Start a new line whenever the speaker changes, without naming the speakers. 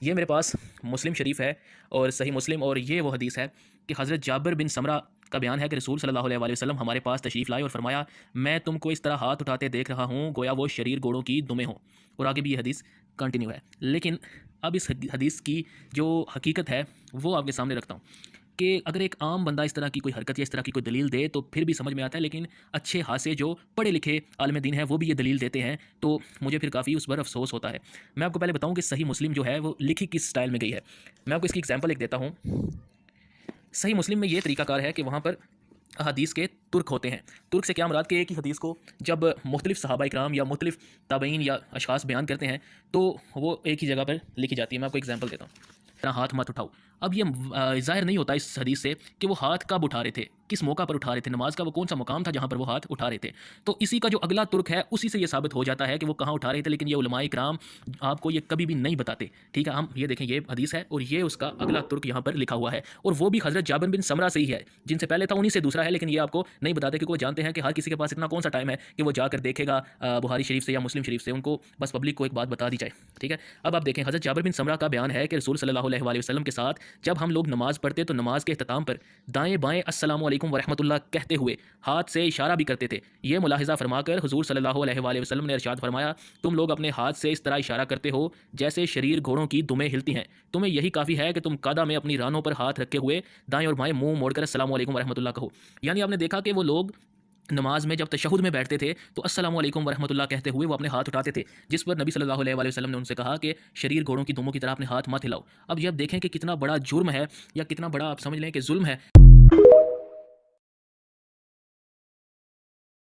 ये मेरे पास मुस्लिम शरीफ है और सही मुस्लिम, और ये वो हदीस है कि हज़रत जाबिर बिन समरा का बयान है कि रसूल सल्लल्लाहु अलैहि वसल्लम हमारे पास तशरीफ़ लाए और फरमाया, मैं तुमको इस तरह हाथ उठाते देख रहा हूँ गोया वो शरीर घोड़ों की दुमें हों। और आगे भी ये हदीस कंटिन्यू है। लेकिन अब इस हदीस की जो हकीकत है वो आपके सामने रखता हूँ कि अगर एक आम बंदा इस तरह की कोई हरकत या इस तरह की कोई दलील दे तो फिर भी समझ में आता है, लेकिन अच्छे खासे जो पढ़े लिखे आलिम दीन हैं वो भी ये दलील देते हैं तो मुझे फिर काफ़ी उस पर अफसोस होता है। मैं आपको पहले बताऊं कि सही मुस्लिम जो है वो लिखी किस स्टाइल में गई है। मैं आपको इसकी एग्जांपल एक देता हूं। सही मुस्लिम में ये तरीकाकार है कि वहाँ पर हदीस के तुर्क होते हैं। तुर्क से क्या मुराद कि एक ही हदीस को जब मुख्तलिफ सहाबा इकराम या मुख्तलिफ ताबईन या अशखास बयान करते हैं तो वो एक ही जगह पर लिखी जाती है। मैं आपको एग्जांपल देता हूँ। हाथ मत उठाओ। अब ये ज़ाहिर नहीं होता इस हदीस से कि वो हाथ कब उठा रहे थे, किस मौका पर उठा रहे थे, नमाज का वो कौन सा मुकाम था जहाँ पर वो हाथ उठा रहे थे। तो इसी का जो अगला तुर्क है उसी से ये साबित हो जाता है कि वो कहाँ उठा रहे थे, लेकिन ये उलमाए इकराम आपको ये कभी भी नहीं बताते। ठीक है, हम ये देखें, ये हदीस है और ये उसका अगला तुर्क यहाँ पर लिखा हुआ है, और वो भी हज़रत जाबिर बिन समरा से ही है। जिनसे पहले था उन्हीं से दूसरा है, लेकिन ये आपको नहीं बताते क्योंकि वो जानते हैं कि हर किसी के पास इतना कौन सा टाइम है कि वो जाकर देखेगा बुखारी शरीफ से या मुस्लिम शरीफ से। उनको बस पब्लिक को एक बात बता दी जाए। ठीक है, अब आप देखें, हज़रत जाबिर बिन समरा का बयान है कि रसूल सल्लल्लाहु अलैहि वसल्लम के साथ जब हम लोग नमाज पढ़ते तो नमाज के इख्तिताम पर दाएं बाएं अस्सलामु अलैकुम वरहमतुल्लाह कहते हुए हाथ से इशारा भी करते थे। ये मुलाहिज़ा फरमाकर हुजूर सल्लल्लाहु अलैहि वसल्लम ने इरशाद फरमाया, तुम लोग अपने हाथ से इस तरह इशारा करते हो जैसे शरीर घोड़ों की दुमें हिलती हैं। तुम्हें यही काफ़ी है कि तुम कादा में अपनी रानों पर हाथ रखे हुए दाएं और बाएं मुंह मोड़कर अस्सलामु अलैकुम वरहमतुल्लाह कहो। यानी आपने देखा कि वो लोग नमाज में जब तशहुद में बैठते थे तो अस्सलामु अलैकुम वरहमतुल्लाह कहते हुए वो अपने हाथ उठाते थे, जिस पर नबी सल्लल्लाहु अलैहि वसल्लम ने उनसे कहा कि शरीर घोड़ों की दुमों की तरह अपने हाथ मत हिलाओ। अब ये आप देखें कि कितना बड़ा जुर्म है या कितना बड़ा आप समझ लें कि जुल्म है